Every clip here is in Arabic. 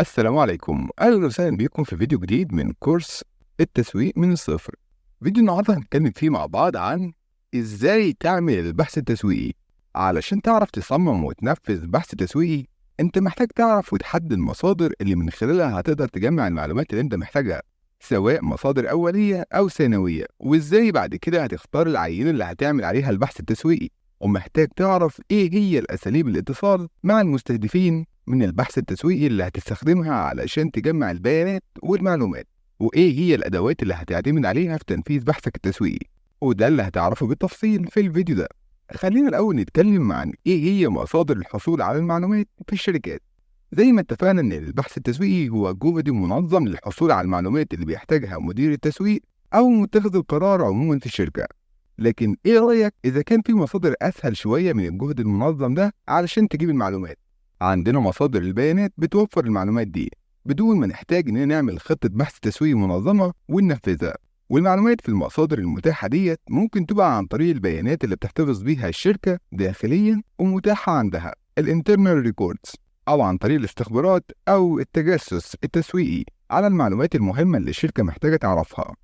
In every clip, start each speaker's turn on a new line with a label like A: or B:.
A: السلام عليكم، أهلا وسهلا بكم في فيديو جديد من كورس التسويق من الصفر. فيديو النهارده هنتكلم فيه مع بعض عن إزاي تعمل البحث التسويقي. علشان تعرف تصمم وتنفذ بحث تسويقي، أنت محتاج تعرف وتحدد المصادر اللي من خلالها هتقدر تجمع المعلومات اللي أنت محتاجها، سواء مصادر أولية أو ثانوية، وإزاي بعد كده هتختار العينة اللي هتعمل عليها البحث التسويقي. ومحتاج تعرف إيه هي الأساليب الاتصال مع المستهدفين من البحث التسويقي اللي هتستخدمها علشان تجمع البيانات والمعلومات، وإيه هي الأدوات اللي هتعتمد عليها في تنفيذ بحثك التسويقي. وده اللي هتعرفه بالتفصيل في الفيديو ده. خلينا الأول نتكلم عن إيه هي مصادر الحصول على المعلومات في الشركات. زي ما اتفقنا إن البحث التسويقي هو جهد منظم للحصول على المعلومات اللي بيحتاجها مدير التسويق أو متخذ القرار عموما في الشركة. لكن إيه رأيك إذا كان في مصادر أسهل شوية من الجهد المنظم ده علشان تجيب المعلومات؟ عندنا مصادر البيانات بتوفر المعلومات دي بدون ما نحتاج إننا نعمل خطة بحث تسويقي منظمة وننفذها. والمعلومات في المصادر المتاحة ديت ممكن تبقى عن طريق البيانات اللي بتحتفظ بيها الشركة داخليا ومتاحة عندها الانترنال ريكوردز، أو عن طريق الاستخبارات أو التجسس التسويقي على المعلومات المهمة اللي الشركة محتاجة تعرفها.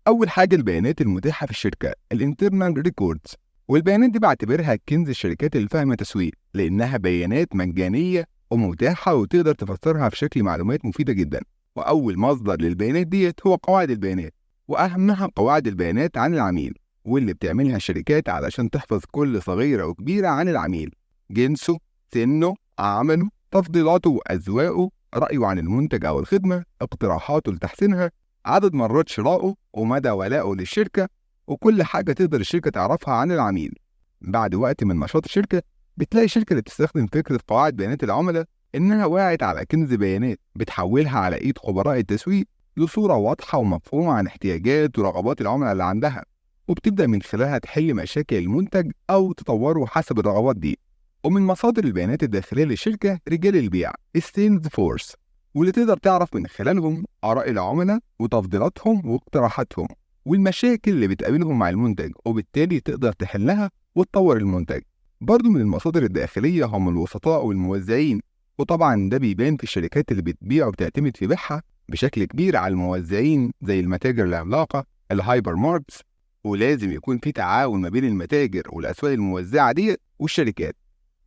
A: أول حاجة البيانات المتاحة في الشركة الانترنال ريكوردز، والبيانات دي بعتبرها كنز الشركات اللي فاهمة تسويق، لأنها بيانات مجانية ومتاحة وتقدر تفسرها في شكل معلومات مفيدة جدا. وأول مصدر للبيانات ديت هو قواعد البيانات، وأهمها قواعد البيانات عن العميل، واللي بتعملها الشركات علشان تحفظ كل صغيرة وكبيرة عن العميل: جنسه، سنه، عمله، تفضيلاته وأذواقه، رأيه عن المنتج أو الخدمة، اقتراحاته لتحسينها، عدد مرات شرائه، ومدى ولائه للشركة، وكل حاجة تقدر الشركة تعرفها عن العميل. بعد وقت من نشاط الشركة بتلاقي الشركة اللي بتستخدم فكرة قواعد بيانات العملاء إنها وقعت على كنز بيانات بتحولها على إيد خبراء التسويق لصورة واضحة ومفهومة عن احتياجات ورغبات العملاء اللي عندها، وبتبدأ من خلالها تحل مشاكل المنتج أو تطوره حسب الرغبات دي. ومن مصادر البيانات الداخلية للشركة رجال البيع السيلز فورس، واللي تقدر تعرف من خلالهم آراء العملاء وتفضيلاتهم واقتراحاتهم والمشاكل اللي بتقابلهم مع المنتج، وبالتالي تقدر تحلها وتطور المنتج. برضو من المصادر الداخلية هم الوسطاء والموزعين، وطبعا ده بيبان في الشركات اللي بتبيع وبتعتمد في بيعها بشكل كبير على الموزعين زي المتاجر العملاقة الهايبر ماركتس. ولازم يكون في تعاون ما بين المتاجر والأسواق الموزعة دي والشركات،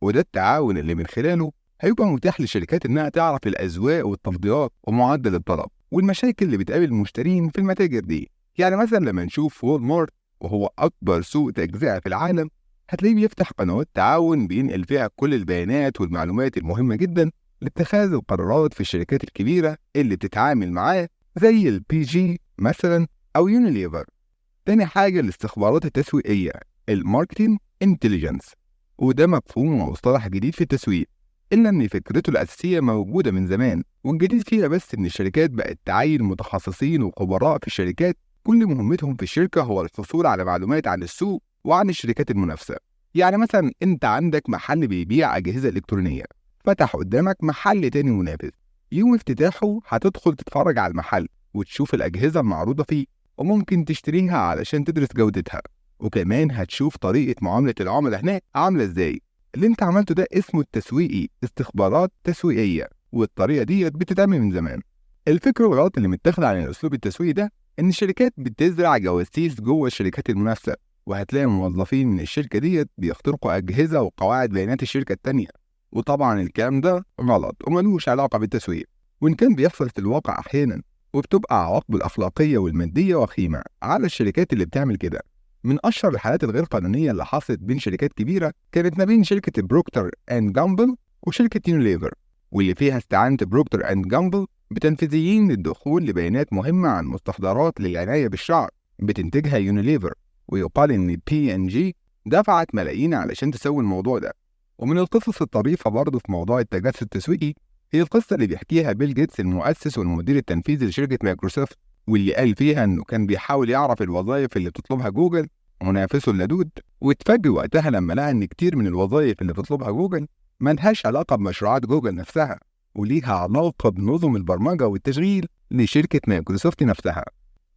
A: وده التعاون اللي من خلاله هيبقى متاح للشركات إنها تعرف الأذواق والتفضيلات ومعدل الطلب والمشاكل اللي بتقابل المشترين في المتاجر دي. يعني مثلا لما نشوف وول مارت، وهو أكبر سوق تجزئة في العالم، هتلاقيه بيفتح قنوات تعاون بينقل فيها كل البيانات والمعلومات المهمة جدا لاتخاذ القرارات في الشركات الكبيرة اللي بتتعامل معاه زي البي جي مثلا أو يونيليفر. تاني حاجة الاستخبارات التسويقية الماركتينج انتليجنس، وده مفهوم ومصطلح جديد في التسويق، إلا إن فكرته الأساسية موجودة من زمان، والجديد فيها بس إن الشركات بقت تعين متخصصين وخبراء في الشركات كل مهمتهم في الشركة هو الحصول على معلومات عن السوق وعن الشركات المنافسة. يعني مثلا أنت عندك محل بيبيع أجهزة إلكترونية، فتح قدامك محل تاني منافس، يوم افتتاحه هتدخل تتفرج على المحل وتشوف الأجهزة المعروضة فيه، وممكن تشتريها علشان تدرس جودتها، وكمان هتشوف طريقة معاملة العملاء هناك عاملة ازاي. اللي انت عملته ده اسمه التسويقي استخبارات تسويقية، والطريقة دي بتتعمل من زمان. الفكرة الغلط اللي متاخد عن الأسلوب التسويقي ده إن الشركات بتزرع جواسيس جوه الشركات المنافسة، وهتلاقي موظفين من الشركة ديت بيخترقوا أجهزة وقواعد بيانات الشركة التانية. وطبعا الكلام ده غلط وملوش علاقة بالتسويق، وإن كان بيحصل في الواقع أحيانا، وبتبقى عواقبه الأخلاقية والمادية وخيمة على الشركات اللي بتعمل كده. من أشهر الحالات الغير قانونية اللي حصلت بين شركات كبيرة كانت ما بين شركة بروكتر أند جامبل وشركة يونيليفر، واللي فيها استعانت بروكتر أند جامبل بتنفيذيين للدخول لبيانات مهمة عن مستحضرات للعناية بالشعر بتنتجها يونيليفر، ويقال إن P&G دفعت ملايين علشان تسوي الموضوع ده. ومن القصص الطريفة برضه في موضوع التجسس التسويقي هي القصة اللي بيحكيها بيل جيتس المؤسس والمدير التنفيذي لشركة مايكروسوفت، واللي قال فيها إنه كان بيحاول يعرف الوظائف اللي بتطلبها جوجل منافسه اللدود، واتفاجئ وقتها لما لقى إن كتير من الوظائف اللي بتطلبها جوجل ملهاش علاقة بمشروعات جوجل نفسها، وليها علاقة بنظم البرمجة والتشغيل لشركة مايكروسوفت نفسها.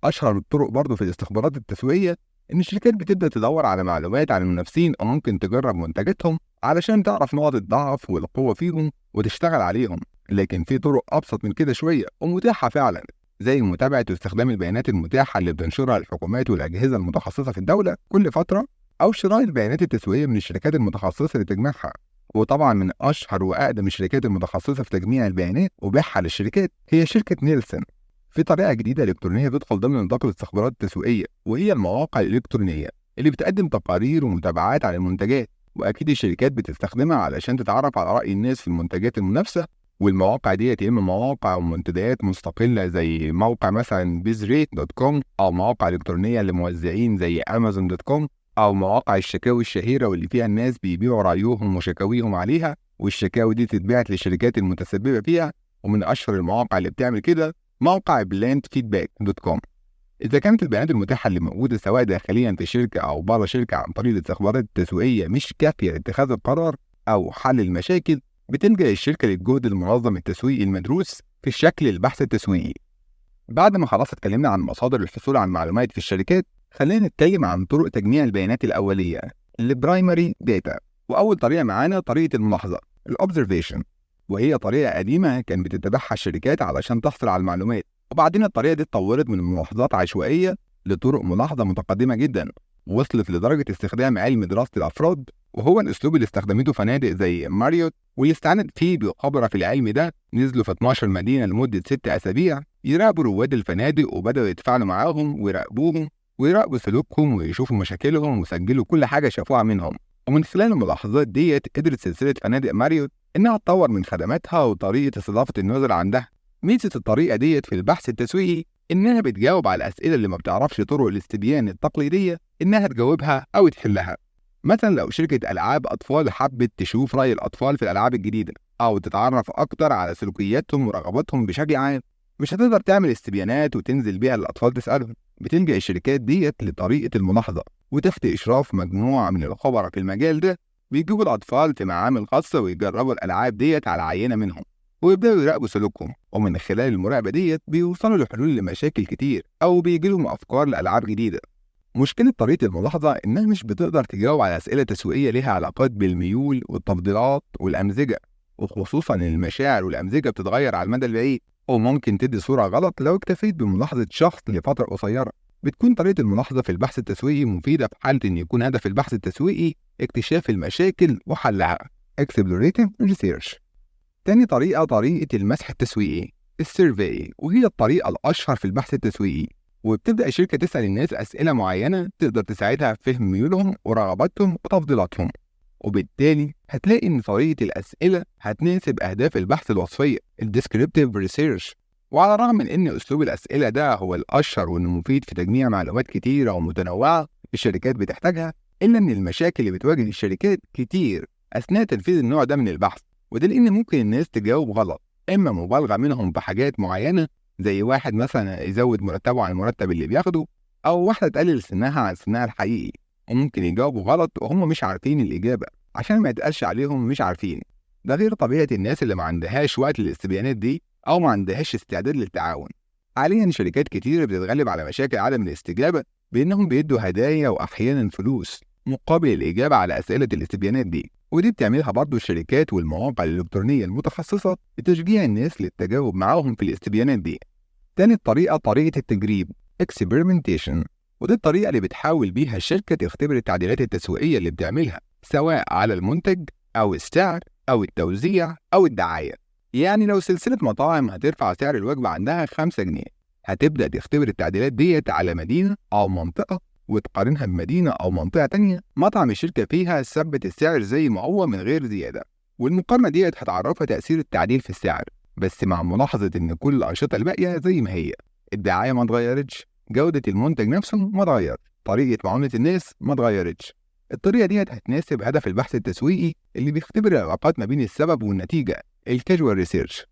A: أشهر الطرق برضه في الاستخبارات التسويقية إن الشركات بتبدأ تدور على معلومات عن المنافسين أو ممكن تجرب منتجاتهم علشان تعرف نقط الضعف والقوة فيهم وتشتغل عليهم. لكن في طرق أبسط من كده شوية ومتاحة فعلا، زي متابعة واستخدام البيانات المتاحة اللي بتنشرها الحكومات والأجهزة المتخصصة في الدولة كل فترة، أو شراء البيانات التسويقية من الشركات المتخصصة اللي تجمعها. وطبعا من أشهر وأقدم الشركات المتخصصة في تجميع البيانات وبيعها للشركات هي شركة نيلسون. في طريقة جديدة إلكترونية بتدخل ضمن نطاق الاستخبارات التسويقية، وهي المواقع الإلكترونية اللي بتقدم تقارير ومتابعات عن المنتجات، وأكيد الشركات بتستخدمها علشان تتعرف على رأي الناس في المنتجات المنافسة. والمواقع ديت يا إما مواقع ومنتديات مستقلة زي موقع مثلا bizrate.com، أو مواقع إلكترونية لموزعين زي amazon.com، أو مواقع الشكاوي الشهيرة واللي فيها الناس بيبيعوا رأيهم وشكاويهم عليها، والشكاوي دي تتبعت للشركات المتسببة فيها. ومن أشهر المواقع اللي بتعمل كده موقع blendfeedback.com. إذا كانت البيانات المتاحة اللي موجودة سواء داخليا في شركة أو بره شركة عن طريق الاستخبارات التسويقية مش كافية لاتخاذ القرار أو حل المشاكل، بتلجأ الشركة للجهد المنظم التسويقي المدروس في الشكل البحث التسويقي. بعد ما خلاص اتكلمنا عن مصادر الحصول على معلومات في الشركات، خلينا نتكلم عن طرق تجميع البيانات الأولية البرايمري داتا. وأول طريقة معانا طريقة الملاحظة الأوبزرفيشن، وهي طريقة قديمة كان بتتبعها الشركات علشان تحصل على المعلومات، وبعدين الطريقة دي اتطورت من ملاحظات عشوائية لطرق ملاحظة متقدمة جدا، ووصلت لدرجة استخدام علم دراسة الأفراد، وهو الأسلوب اللي استخدمته فنادق زي ماريوت، واللي استعانت فيه بخبراء في العلم ده نزلوا في 12 مدينة لمدة 6 أسابيع يراقبوا رواد الفنادق، وبدأوا يتفاعلوا معاهم ويراقبوهم ويراقبوا سلوكهم ويشوفوا مشاكلهم وسجلوا كل حاجة شافوها منهم. ومن خلال الملاحظات ديت قدرت سلسلة فنادق ماريوت إنها تطور من خدماتها وطريقة استضافة النزلاء عندها. ميزة الطريقة ديت في البحث التسويقي إنها بتجاوب على الأسئلة اللي ما بتعرفش طرق الاستبيان التقليدية إنها تجاوبها أو تحلها. مثلا لو شركة ألعاب أطفال حبت تشوف رأي الأطفال في الألعاب الجديدة، أو تتعرف أكتر على سلوكياتهم ورغباتهم بشكل عام، مش هتقدر تعمل استبيانات وتنزل بيها للأطفال تسألهم. بتلجأ الشركات ديت لطريقة الملاحظة، وتحت إشراف مجموعة من الخبراء في المجال ده بيجيبوا الأطفال في معامل خاصة ويجربوا الألعاب ديت على عينة منهم، ويبدأوا يراقبوا سلوكهم، ومن خلال المراقبة ديت بيوصلوا لحلول لمشاكل كتير أو بيجيلهم أفكار لألعاب جديدة. مشكلة طريقة الملاحظة إنها مش بتقدر تجاوب على أسئلة تسويقية لها علاقات بالميول والتفضيلات والأمزجة، وخصوصا إن المشاعر والأمزجة بتتغير على المدى البعيد، وممكن تدي صورة غلط لو اكتفيت بملاحظة شخص لفترة قصيرة. بتكون طريقة الملاحظة في البحث التسويقي مفيدة في حالة إن يكون هدف البحث التسويقي اكتشاف المشاكل وحلها Explorative Research. تاني طريقة طريقة المسح التسويقي السيرفي، وهي الطريقة الأشهر في البحث التسويقي. وبتبدأ الشركة تسأل الناس أسئلة معينة تقدر تساعدها في فهم ميولهم ورغباتهم وتفضيلاتهم، وبالتالي هتلاقي إن طريقة الأسئلة هتناسب أهداف البحث الوصفية Descriptive Research. وعلى الرغم من إن أسلوب الأسئلة ده هو الأشهر وإنه مفيد في تجميع معلومات كتيرة ومتنوعة الشركات بتحتاجها، إلا إن المشاكل اللي بتواجه الشركات كتير أثناء تنفيذ النوع ده من البحث. وده لأن ممكن الناس تجاوب غلط، إما مبالغة منهم بحاجات معينة زي واحد مثلا يزود مرتبه عن المرتب اللي بياخده، أو واحدة تقلل سنها عن سنها الحقيقي، وممكن يجاوبوا غلط وهم مش عارفين الإجابة عشان ما يتقالش عليهم مش عارفين. ده غير طبيعة الناس اللي ما عندهاش وقت للاستبيانات دي أو ما عندهاش استعداد للتعاون. حاليا شركات كتير بتتغلب على مشاكل عدم الاستجابة بإنهم بيدوا هدايا وأحيانا فلوس مقابل الإجابة على أسئلة الاستبيانات دي، ودي بتعملها برضو الشركات والمواقع الإلكترونية المتخصصة لتشجيع الناس للتجاوب معاهم في الاستبيانات دي. تاني طريقة طريقة التجريب Experimentation، ودي الطريقة اللي بتحاول بيها الشركة تختبر التعديلات التسويقية اللي بتعملها سواء على المنتج أو السعر أو التوزيع أو الدعاية. يعني لو سلسلة مطاعم هترفع سعر الوجبة عندها 5 جنيه، هتبدأ تختبر التعديلات ديت على مدينة أو منطقة وتقارنها بمدينة أو منطقة تانية مطعم الشركة فيها ثبت السعر زي ما هو من غير زيادة، والمقارنة ديت هتعرفها تأثير التعديل في السعر، بس مع ملاحظة إن كل الأنشطة الباقية زي ما هي. الدعاية ما اتغيرتش، جودة المنتج نفسه ما اتغير، طريقة معاملة الناس ما اتغيرتش. الطريقة ديت هتناسب هدف البحث التسويقي اللي بيختبر العلاقات ما بين السبب والنتيجة الكاجوال ريسيرش.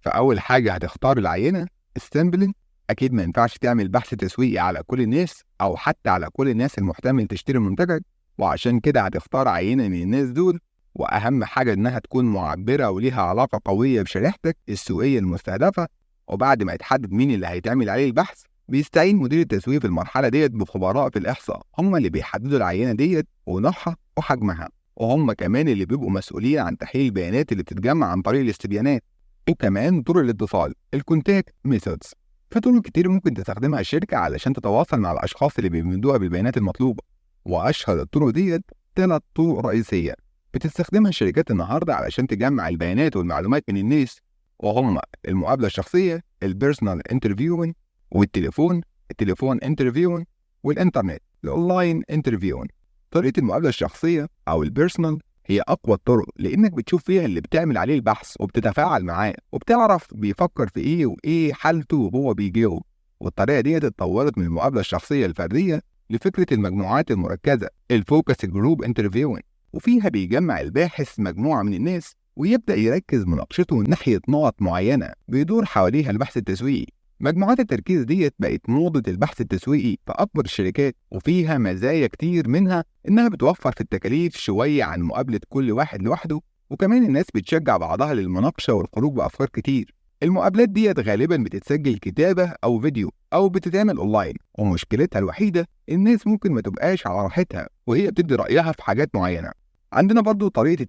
A: فأول حاجة هتختار العينة السامبلنج. أكيد ما ينفعش تعمل بحث تسويقي على كل الناس أو حتى على كل الناس المحتمل تشتري منتجك، وعشان كده هتختار عينة من الناس دول، وأهم حاجة إنها تكون معبرة وليها علاقة قوية بشريحتك السوقية المستهدفة. وبعد ما يتحدد مين اللي هيتعمل عليه البحث، بيستعين مدير التسويق في المرحلة ديت بخبراء في الإحصاء، هم اللي بيحددوا العينة ديت ونوعها وحجمها، وهم كمان اللي بيبقوا مسؤولين عن تحليل البيانات اللي بتتجمع عن طريق الاستبيانات. وكمان طرق الاتصال الكونتاكت ميثودز. في طرق كتير ممكن تستخدمها الشركة علشان تتواصل مع الأشخاص اللي بيمدوها بالبيانات المطلوبة، وأشهر الطرق ديت 3 طرق رئيسية بتستخدمها الشركات النهاردة علشان تجمع البيانات والمعلومات من الناس، وهم المقابلة الشخصية البيرسونال انترفيوين، والتليفون التليفون انترفيوين، والإنترنت الأونلاين انترفيوين. طريقة المقابلة الشخصية أو البيرسونال هي أقوى الطرق، لأنك بتشوف فيها اللي بتعمل عليه البحث وبتتفاعل معاه وبتعرف بيفكر في إيه وإيه حالته وهو بيجاوب. والطريقة دي اتطورت من المقابلة الشخصية الفردية لفكرة المجموعات المركزة الفوكس جروب انترفيوين، وفيها بيجمع الباحث مجموعة من الناس ويبدأ يركز مناقشته ناحية نقط معينة بيدور حواليها البحث التسويقي. مجموعات التركيز ديت بقت موضة البحث التسويقي في أكبر الشركات، وفيها مزايا كتير منها إنها بتوفر في التكاليف شوية عن مقابلة كل واحد لوحده، وكمان الناس بتشجع بعضها للمناقشة والخروج بأفكار كتير. المقابلات ديت غالبا بتتسجل كتابة أو فيديو أو بتتعمل أونلاين، ومشكلتها الوحيدة الناس ممكن ما تبقاش على راحتها وهي بتدي رأيها في حاجات معينة. عندنا برضو طريقة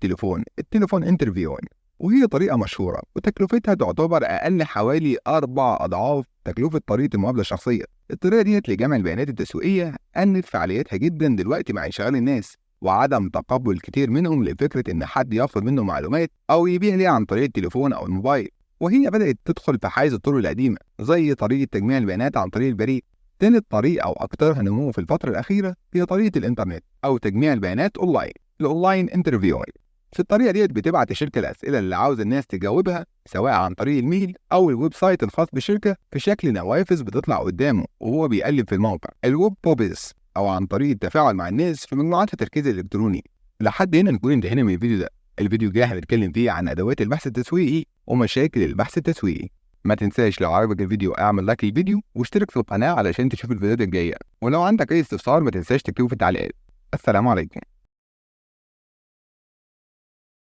A: التليفون انترفيوين، وهي طريقة مشهورة وتكلفتها تعتبر أقل حوالي 4 أضعاف تكلفة طريقة المقابلة الشخصية. الطريقة ديت لجمع البيانات التسويقية قلت فعاليتها جدا دلوقتي مع انشغال الناس وعدم تقبل كتير منهم لفكرة إن حد ياخد منه معلومات أو يبيع ليها عن طريق التليفون أو الموبايل، وهي بدأت تدخل في حيز الطرق القديمة زي طريقة تجميع البيانات عن طريق البريد. تالت طريقة أو أكثرها نمو في الفترة الأخيرة هي طريقة الإنترنت أو تجميع البيانات أونلاين الأونلاين انترفيوينج. في الطريقة ديت بتبعت الشركة الأسئلة اللي عاوز الناس تجاوبها سواء عن طريق الميل أو الويب سايت الخاص بالشركة في شكل نوافذ بتطلع قدامه وهو بيقلب في الموقع الويب بوبيس، أو عن طريق التفاعل مع الناس في مجموعات التركيز الإلكتروني. لحد هنا نكون انتهينا من الفيديو ده. الفيديو الجاي هنتكلم فيه عن أدوات البحث التسويقي ومشاكل البحث التسويقي. ما تنساش لو عجبك الفيديو اعمل لايك للفيديو واشترك في القناة علشان تشوف الفيديوهات الجاية، ولو عندك أي استفسار ما تنساش تكتبه في التعليقات. السلام عليكم.